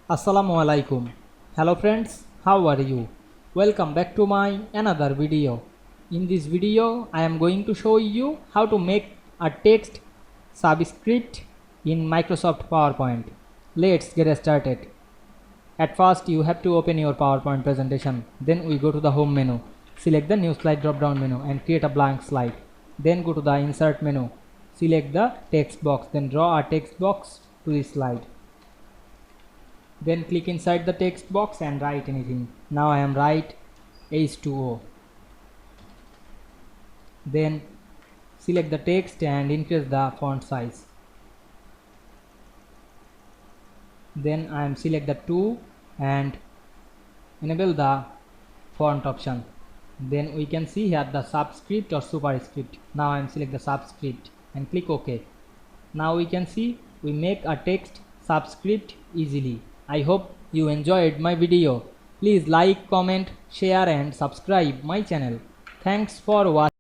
Assalamu Walaikum. Hello friends, how are you? Welcome back to my another video. In this video, I am going to show you how to make a text subscript in Microsoft PowerPoint. Let's get started. At first, you have to open your PowerPoint presentation. Then we go to the home menu. Select the new slide drop down menu and create a blank slide. Then go to the insert menu. Select the text box. Then draw a text box to this slide. Then click inside the text box and write anything. Now I am write H2O. Then select the text and increase the font size. Then I am select the 2 and enable the font option. Then we can see here the subscript or superscript. Now I am select the subscript and click OK. Now we can see we make a text subscript easily. I hope you enjoyed my video. Please like, comment, share and subscribe my channel. Thanks for watching.